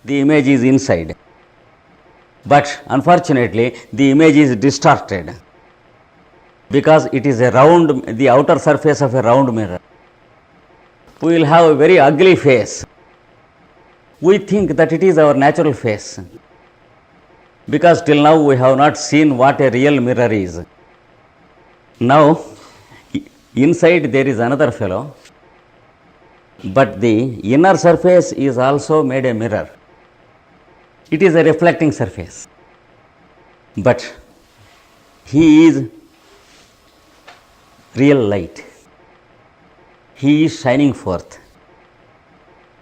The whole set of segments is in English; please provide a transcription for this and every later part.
the image is inside. But unfortunately, the image is distorted because it is a round, the outer surface of a round mirror. We will have a very ugly face. We think that it is our natural face because till now we have not seen what a real mirror is. Now, inside there is another fellow, but the inner surface is also made a mirror. It is a reflecting surface, but he is real light. He is shining forth.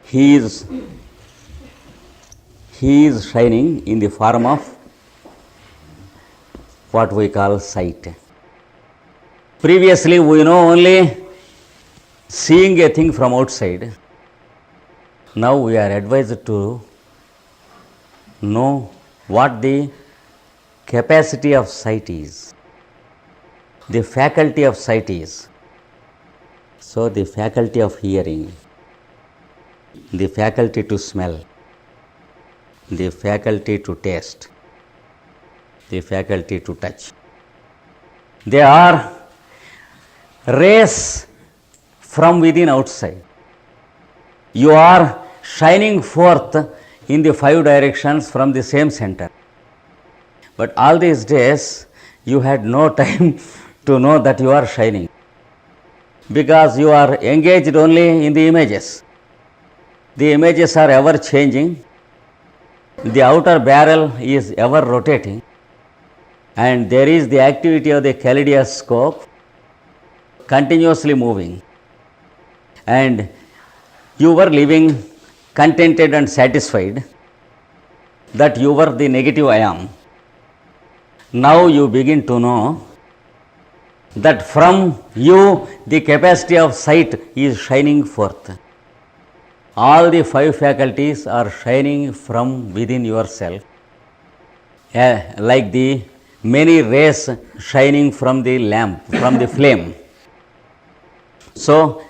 He is shining in the form of what we call sight. Previously, we know only seeing a thing from outside. Now we are advised to know what the capacity of sight is, the faculty of sight is. So, the faculty of hearing, the faculty to smell, the faculty to taste, the faculty to touch. They are rays from within outside. You are shining forth in the 5 directions from the same center. But all these days you had no time to know that you are shining because you are engaged only in the images. The images are ever changing. The outer barrel is ever rotating, and there is the activity of the kaleidoscope continuously moving, and you were living contented and satisfied that you were the negative I am. Now you begin to know that from you the capacity of sight is shining forth. All the 5 faculties are shining from within yourself, like the many rays shining from the lamp, from the flame. So,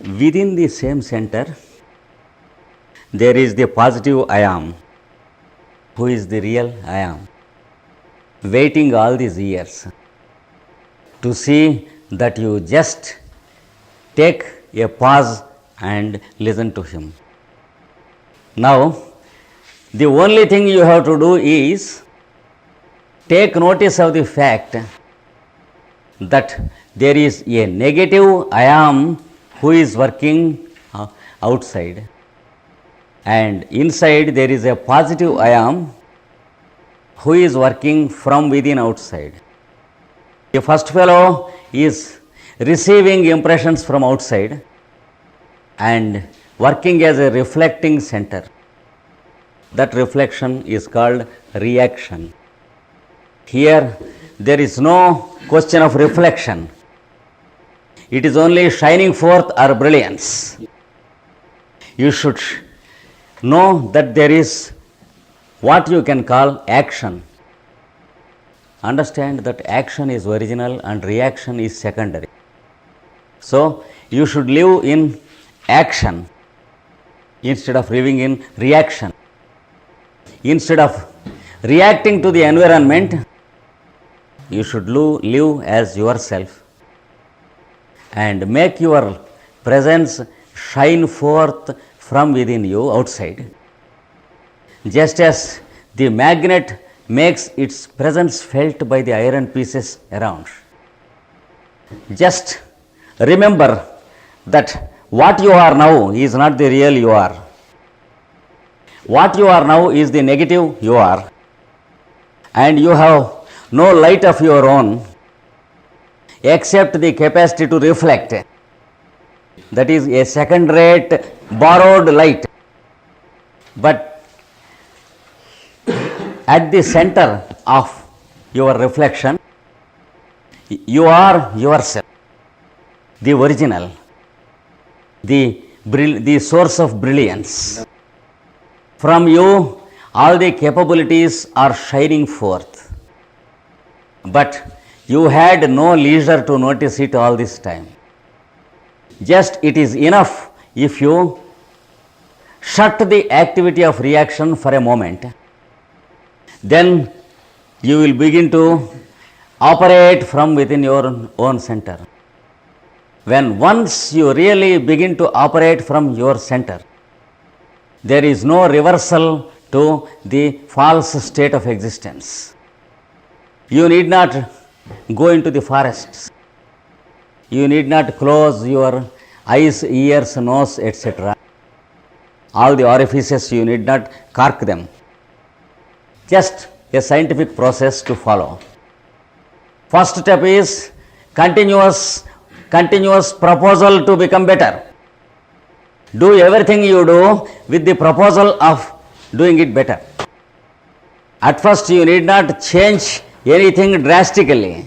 within the same center, there is the positive I am, who is the real I am, waiting all these years to see that you just take a pause and listen to him. Now, the only thing you have to do is take notice of the fact that there is a negative I am who is working outside, and inside there is a positive I am who is working from within outside. The first fellow is receiving impressions from outside and working as a reflecting center. That reflection is called reaction. Here there is no question of reflection. It is only shining forth or brilliance. You should know that there is what you can call action. Understand that action is original and reaction is secondary. So, you should live in action instead of living in reaction. Instead of reacting to the environment, you should live as yourself and make your presence shine forth from within you outside. Just as the magnet makes its presence felt by the iron pieces around. Just remember that what you are now is not the real you are. What you are now is the negative you are, and you have no light of your own except the capacity to reflect. That is a second-rate borrowed light. But at the center of your reflection, you are yourself, the original, the source of brilliance. From you, all the capabilities are shining forth. But you had no leisure to notice it all this time. Just it is enough if you shut the activity of reaction for a moment, then you will begin to operate from within your own center. When once you really begin to operate from your center, there is no reversal to the false state of existence. You need not go into the forests. You need not close your eyes, ears, nose, etc. All the orifices, you need not cork them. Just a scientific process to follow. First step is continuous proposal to become better. Do everything you do with the proposal of doing it better. At first you need not change anything drastically.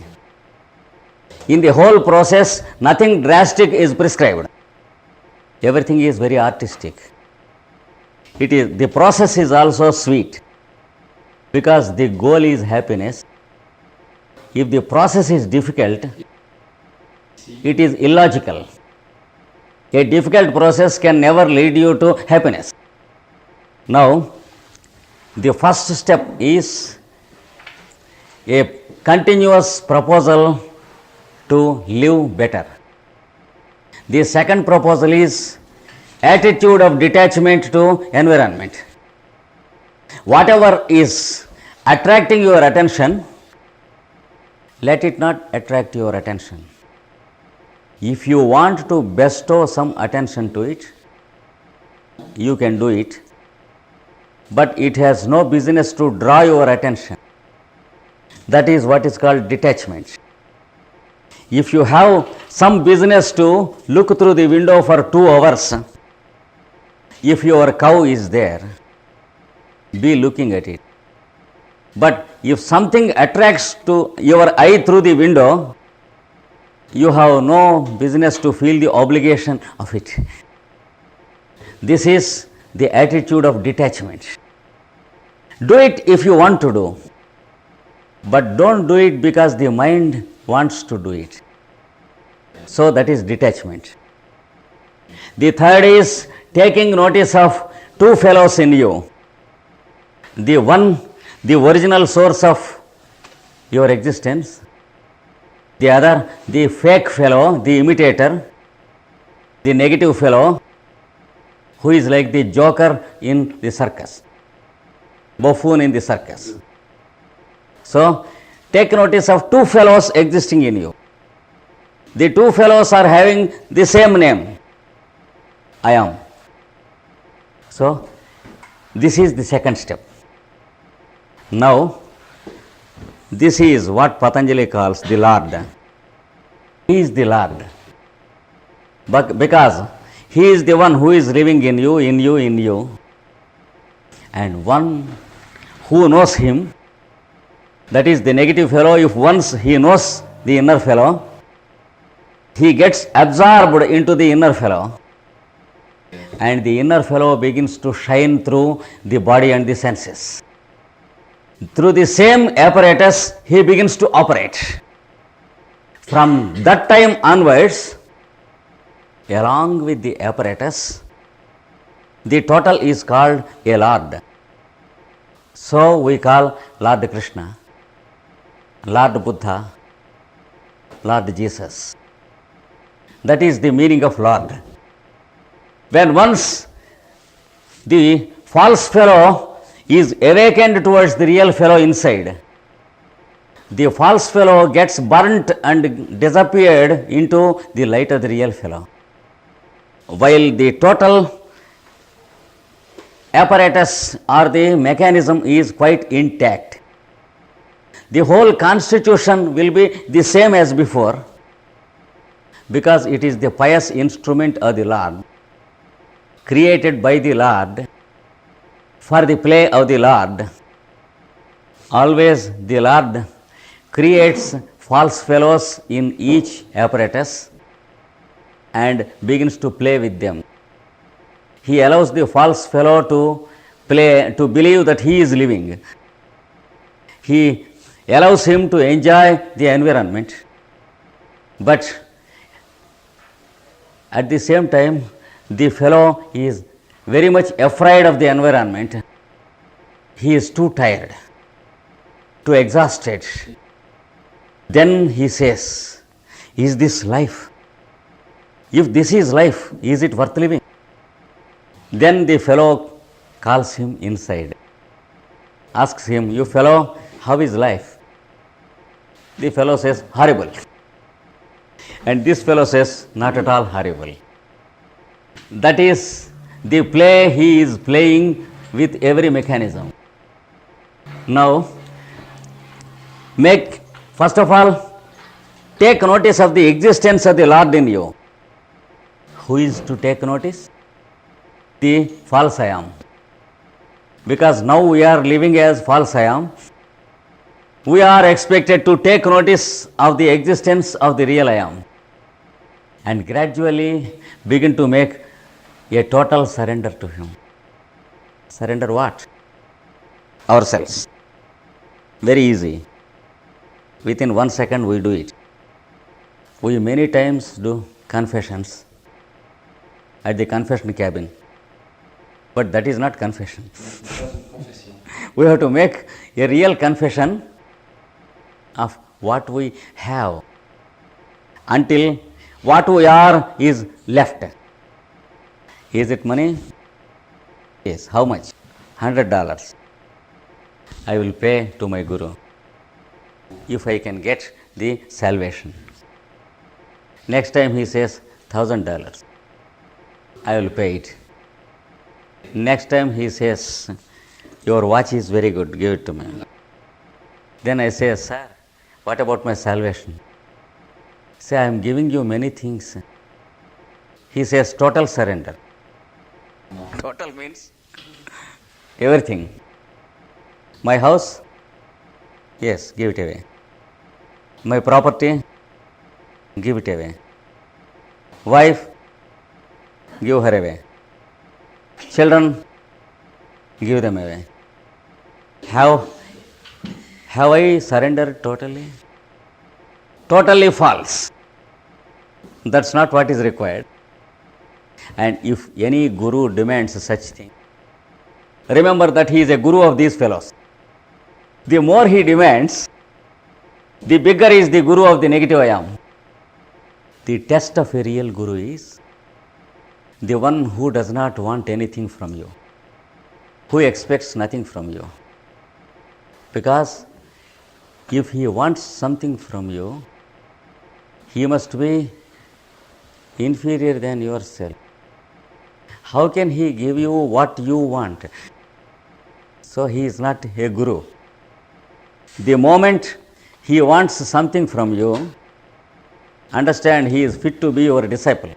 In the whole process, nothing drastic is prescribed. Everything is very artistic. The process is also sweet, because the goal is happiness. If the process is difficult, it is illogical. A difficult process can never lead you to happiness. Now, the first step is a continuous proposal to live better. The second proposal is attitude of detachment to environment. Whatever is attracting your attention, let it not attract your attention. If you want to bestow some attention to it, you can do it, but it has no business to draw your attention. That is what is called detachment. If you have some business to look through the window for 2 hours, if your cow is there, be looking at it. But if something attracts to your eye through the window, you have no business to feel the obligation of it. This is the attitude of detachment. Do it if you want to do, but don't do it because the mind wants to do it. So that is detachment. The third is taking notice of 2 fellows in you. The one, the original source of your existence. The other, the fake fellow, the imitator, the negative fellow, who is like the joker in the circus, buffoon in the circus. So, take notice of 2 fellows existing in you. The 2 fellows are having the same name, I am. So, this is the second step. Now, this is what Patanjali calls the Lord. He is the Lord. But because He is the one who is living in you, in you, in you. And one who knows Him, that is the negative fellow, if once he knows the inner fellow, he gets absorbed into the inner fellow, and the inner fellow begins to shine through the body and the senses. Through the same apparatus, he begins to operate. From that time onwards, along with the apparatus, the total is called a Lord. So we call Lord Krishna, Lord Buddha, Lord Jesus. That is the meaning of Lord. When once the false fellow is awakened towards the real fellow inside, the false fellow gets burnt and disappeared into the light of the real fellow, while the total apparatus or the mechanism is quite intact. The whole constitution will be the same as before, because it is the pious instrument of the Lord, created by the Lord for the play of the Lord. Always the Lord creates false fellows in each apparatus and begins to play with them. He allows the false fellow to believe that he is living. He allows him to enjoy the environment, but at the same time the fellow is very much afraid of the environment. He is too tired, too exhausted. Then he says, is this life? If this is life, is it worth living? Then the fellow calls him inside, asks him, you fellow, how is life? The fellow says, horrible. And this fellow says, not at all horrible. That is the play he is playing with every mechanism. Now, first of all, take notice of the existence of the Lord in you. Who is to take notice? The false I am. Because now we are living as false I am, we are expected to take notice of the existence of the real I am and gradually begin to make a total surrender to him. Surrender what? Ourselves. Very easy. Within 1 second we do it. We many times do confessions at the confession cabin. But that is not confession. We have to make a real confession of what we have until what we are is left. Is it money? Yes. How much? $100. I will pay to my Guru if I can get the salvation. Next time he says $1,000. I will pay it. Next time he says, your watch is very good, give it to me. Then I say, sir, what about my salvation? Say, I am giving you many things. He says, total surrender. Total means everything. My house? Yes, give it away. My property? Give it away. Wife? Give her away. Children? Give them away. Have I surrendered totally? Totally false. That's not what is required. And if any guru demands such thing, remember that he is a guru of these fellows. The more he demands, the bigger is the guru of the negative I am. The test of a real guru is the one who does not want anything from you, who expects nothing from you. Because if he wants something from you, he must be inferior than yourself. How can he give you what you want? So he is not a guru. The moment he wants something from you, understand he is fit to be your disciple.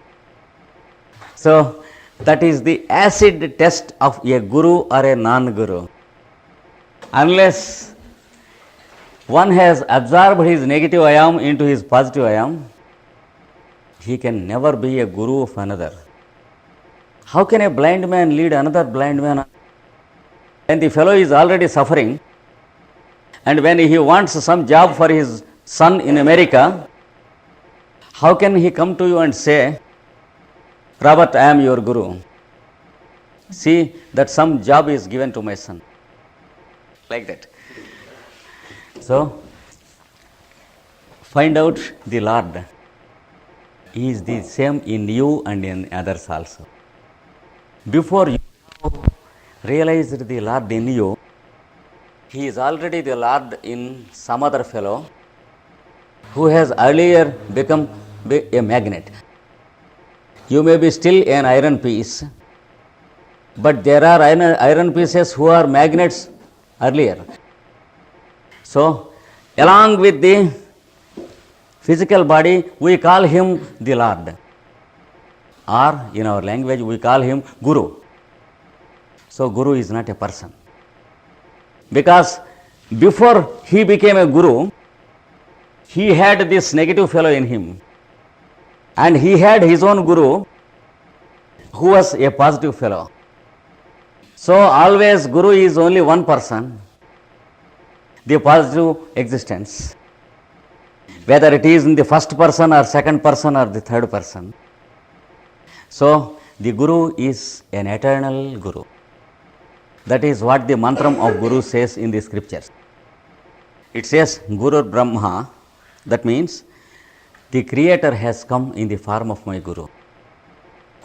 So that is the acid test of a guru or a non-guru. Unless one has absorbed his negative I am into his positive I am, he can never be a guru of another. How can a blind man lead another blind man? When the fellow is already suffering, and when he wants some job for his son in America, how can he come to you and say, Robert, I am your guru. See that some job is given to my son. Like that. So, find out the Lord. He is the same in you and in others also. Before you realize the Lord in you, he is already the Lord in some other fellow who has earlier become a magnet. You may be still an iron piece, but there are iron pieces who are magnets earlier. So, along with the physical body, we call him the Lord. Or in our language, we call him Guru. So, Guru is not a person. Because before he became a Guru, he had this negative fellow in him. And he had his own Guru who was a positive fellow. So, always Guru is only one person, the positive existence. Whether it is in the first person or second person or the third person. So, The Guru is an eternal Guru. That is what the mantram of Guru says in the scriptures. It says Guru Brahma, that means the Creator has come in the form of my Guru.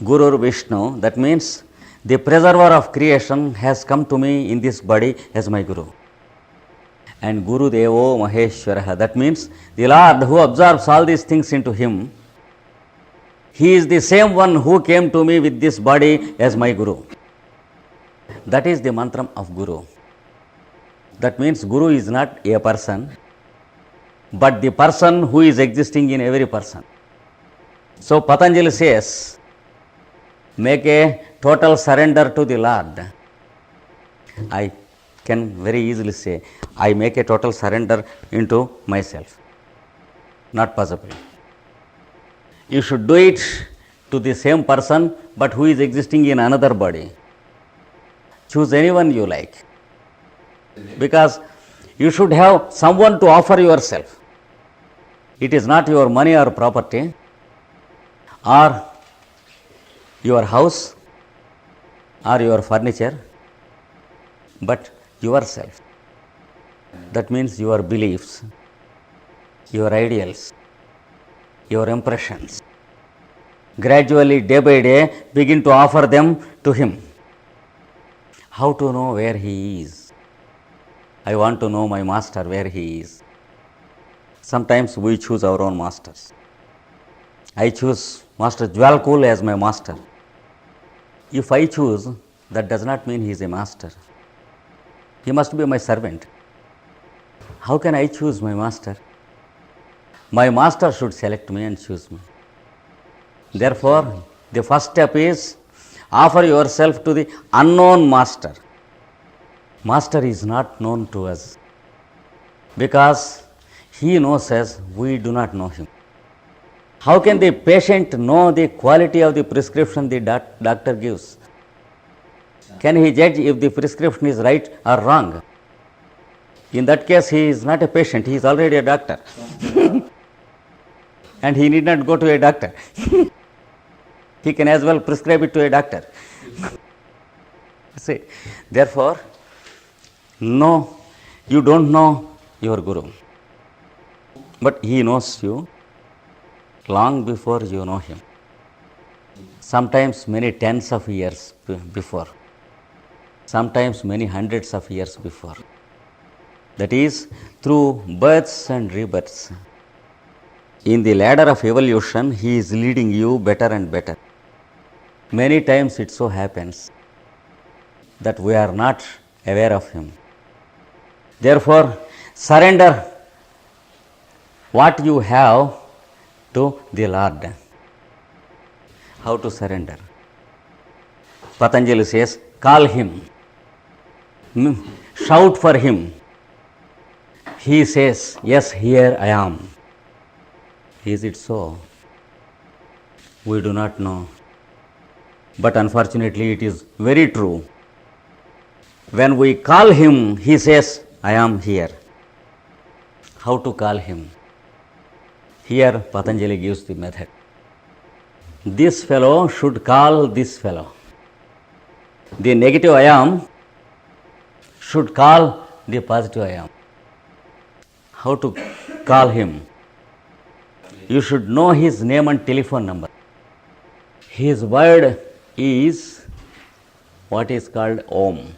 Guru Vishnu, that means the preserver of creation has come to me in this body as my Guru. And Guru Devo Maheshwaraha, that means the Lord who absorbs all these things into him, he is the same one who came to me with this body as my Guru. That is the mantram of Guru. That means Guru is not a person, but the person who is existing in every person. So Patanjali says, make a total surrender to the Lord. I can very easily say, I make a total surrender into myself. Not possible. You should do it to the same person, but who is existing in another body. Choose anyone you like, because you should have someone to offer yourself. It is not your money or property or your house or your furniture, but yourself. That means your beliefs, your ideals, your impressions. Gradually, day by day, begin to offer them to him. How to know where he is? I want to know my master, where he is. Sometimes we choose our own masters. I choose Master Jwalkul as my master. If I choose, that does not mean he is a master. He must be my servant. How can I choose my master? My master should select me and choose me. Therefore, the first step is offer yourself to the unknown master. Master is not known to us, because he knows us, we do not know him. How can the patient know the quality of the prescription the doctor gives? Can he judge if the prescription is right or wrong? In that case, he is not a patient, he is already a doctor. And he need not go to a doctor. He can as well prescribe it to a doctor. See, therefore, no, you don't know your Guru, but he knows you long before you know him. Sometimes many tens of years before, sometimes many hundreds of years before. That is through births and rebirths. In the ladder of evolution, he is leading you better and better. Many times it so happens that we are not aware of him. Therefore, surrender what you have to the Lord. How to surrender? Patanjali says, call him, shout for him. He says, yes, here I am. Is it so? We do not know. But unfortunately, it is very true. When we call him, he says, I am here. How to call him? Here, Patanjali gives the method. This fellow should call this fellow. The negative I am should call the positive I am. How to call him? You should know his name and telephone number. His word is what is called Om.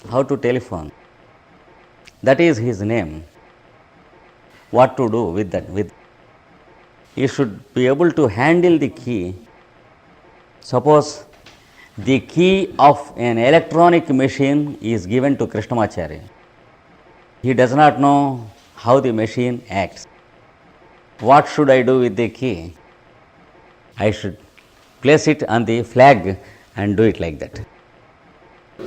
How to telephone? That is his name. What to do with that? You should be able to handle the key. Suppose the key of an electronic machine is given to Krishnamacharya. He does not know how the machine acts. What should I do with the key? I should place it on the flag and do it like that.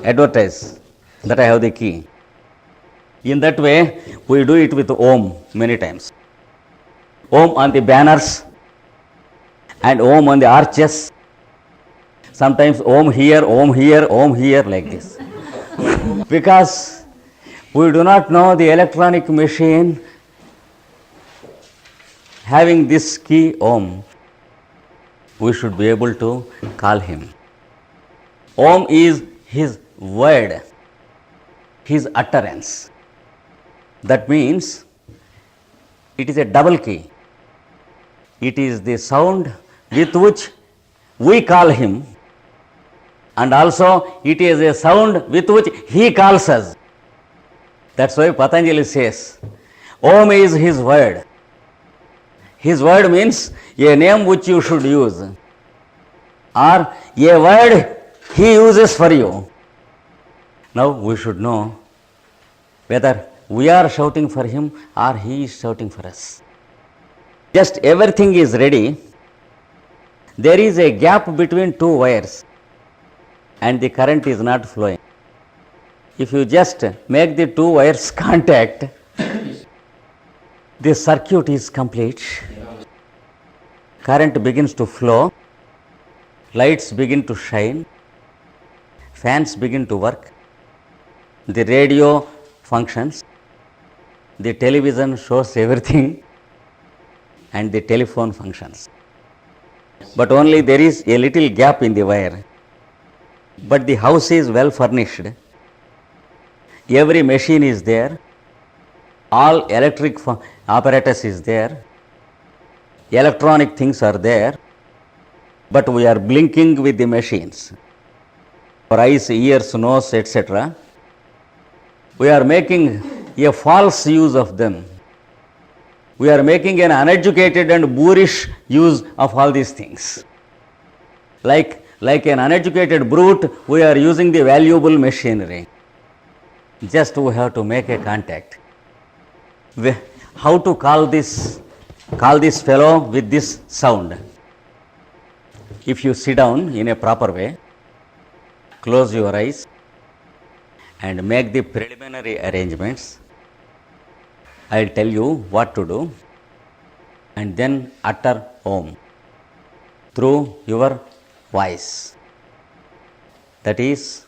Advertise that I have the key. In that way, we do it with Om many times. Om on the banners and Om on the arches. Sometimes Om here, Om here, Om here, like this. Because we do not know the electronic machine having this key Om. we should be able to call him. Om is his word, his utterance. That means it is a double key. It is the sound with which we call him, and also it is a sound with which he calls us. That's why Patanjali says, Om is his word. His word means a name which you should use, or a word he uses for you. Now we should know whether we are shouting for him or he is shouting for us. Just everything is ready. There is a gap between two wires and the current is not flowing. If you just make the two wires contact, the circuit is complete. Current begins to flow, lights begin to shine, fans begin to work, the radio functions, the television shows everything, and the telephone functions. But only there is a little gap in the wire. But the house is well furnished. Every machine is there. All electric apparatus is there. Electronic things are there. But we are blinking with the machines. Our eyes, ears, nose, etc. We are making a false use of them. We are making an uneducated and boorish use of all these things. Like an uneducated brute, we are using the valuable machinery. Just we have to make a contact. How to call this fellow with this sound? If you sit down in a proper way, close your eyes and make the preliminary arrangements, I will tell you what to do, and then utter Om through your voice. That is,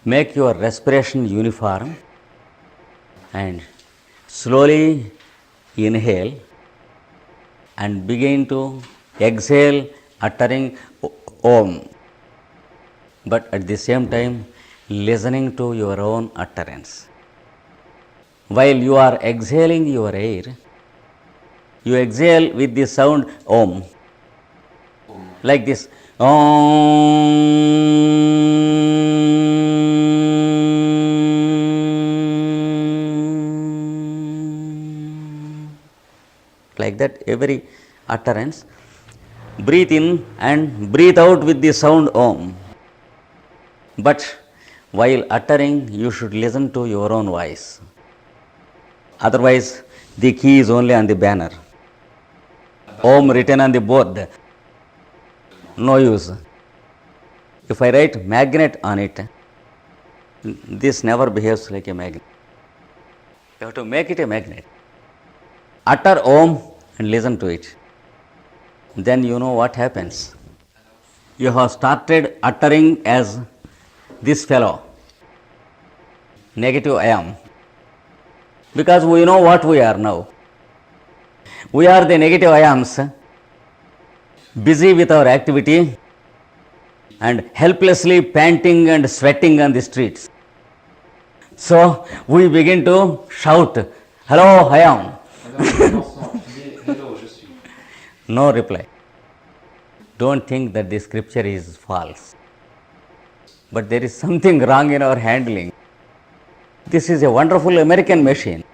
make your respiration uniform and slowly inhale and begin to exhale uttering Om, but at the same time listening to your own utterance. While you are exhaling your air, you exhale with the sound Om, like this. Om. Like that, every utterance. Breathe in and breathe out with the sound Om. But while uttering, you should listen to your own voice. Otherwise, the key is only on the banner. Om written on the board. No use. If I write magnet on it, this never behaves like a magnet. You have to make it a magnet. Utter Om and listen to it. Then you know what happens. You have started uttering as this fellow, negative I am. Because we know what we are now. We are the negative I ams, busy with our activity and helplessly panting and sweating on the streets. So we begin to shout, hello, I am. No reply. Don't think that the scripture is false. But there is something wrong in our handling. This is a wonderful American machine.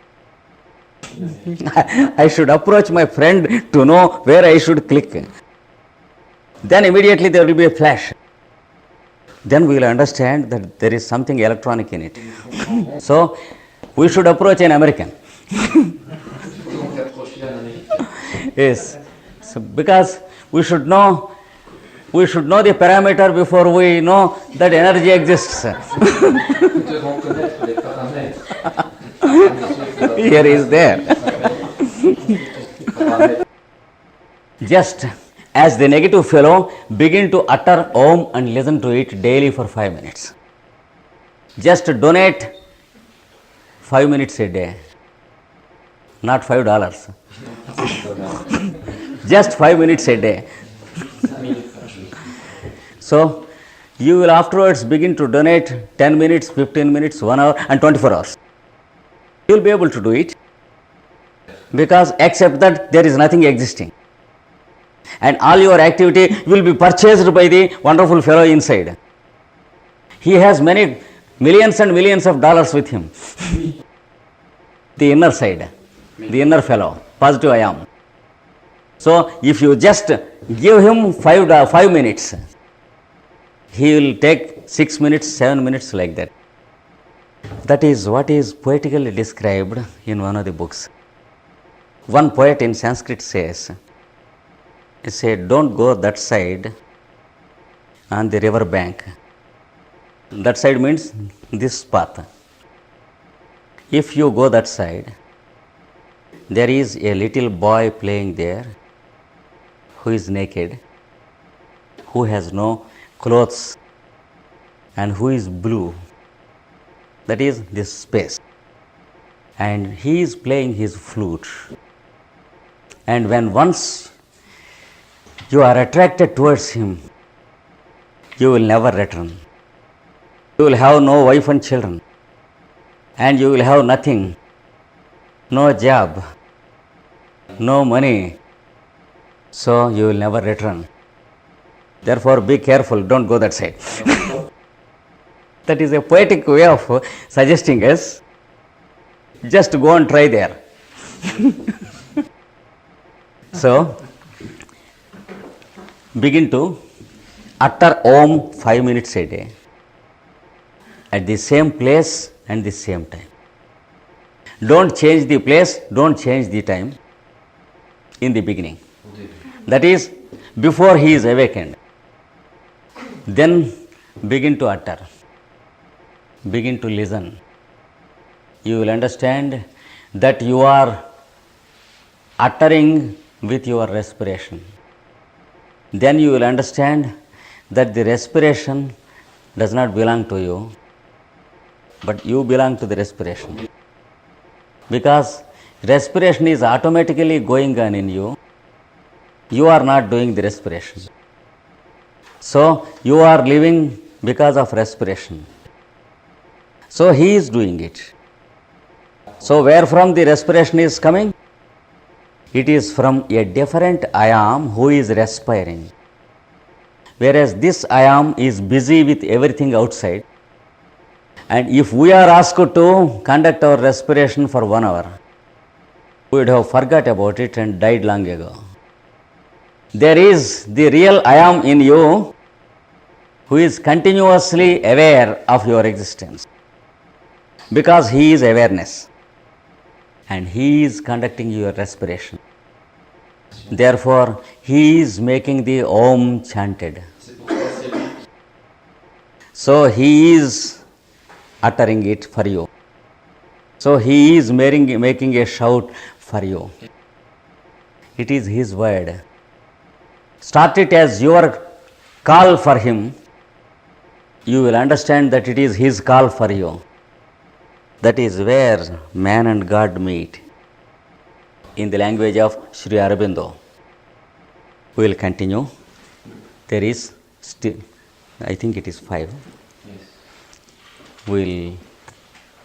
I should approach my friend to know where I should click. Then immediately there will be a flash. Then we will understand that there is something electronic in it. So we should approach an American. Yes. So because we should know the parameter before we know that energy exists. Here is there. Just as the negative fellow, begin to utter Om and listen to it daily for 5 minutes. Just donate 5 minutes a day, not $5. Just 5 minutes a day. So you will afterwards begin to donate 10 minutes, 15 minutes, 1 hour and 24 hours. You will be able to do it, because except that there is nothing existing. And all your activity will be purchased by the wonderful fellow inside. He has many millions and millions of dollars with him. The inner side, the inner fellow, positive I am. So if you just give him 5 minutes, he will take 6 minutes, 7 minutes like that. That is what is poetically described in one of the books. One poet in Sanskrit says, he said, don't go that side on the river bank. That side means this path. If you go that side, there is a little boy playing there who is naked, who has no clothes, and who is blue. That is this space. And he is playing his flute. And when once you are attracted towards him, you will never return. You will have no wife and children, and you will have nothing, no job, no money, so you will never return. Therefore, be careful, don't go that side. That is a poetic way of suggesting us, just go and try there. So, begin to utter Om 5 minutes a day, at the same place and the same time. Don't change the place, don't change the time in the beginning. That is, before he is awakened. Then begin to utter, begin to listen. You will understand that you are uttering with your respiration. Then you will understand that the respiration does not belong to you, but you belong to the respiration. Because respiration is automatically going on in you, you are not doing the respiration. So you are living because of respiration. So he is doing it. So where from the respiration is coming? It is from a different I am who is respiring. Whereas this I am is busy with everything outside. And if we are asked to conduct our respiration for 1 hour, we would have forgot about it and died long ago. There is the real I am in you, who is continuously aware of your existence, because he is awareness and he is conducting your respiration. Therefore, he is making the Om chanted. So he is uttering it for you. So he is making a shout for you. It is his word. Start it as your call for him. You will understand that it is his call for you. That is where man and God meet, in the language of Sri Aurobindo. We will continue. There is still, I think it is 5. We will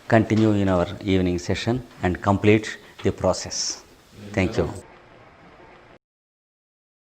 continue in our evening session and complete the process. Thank you.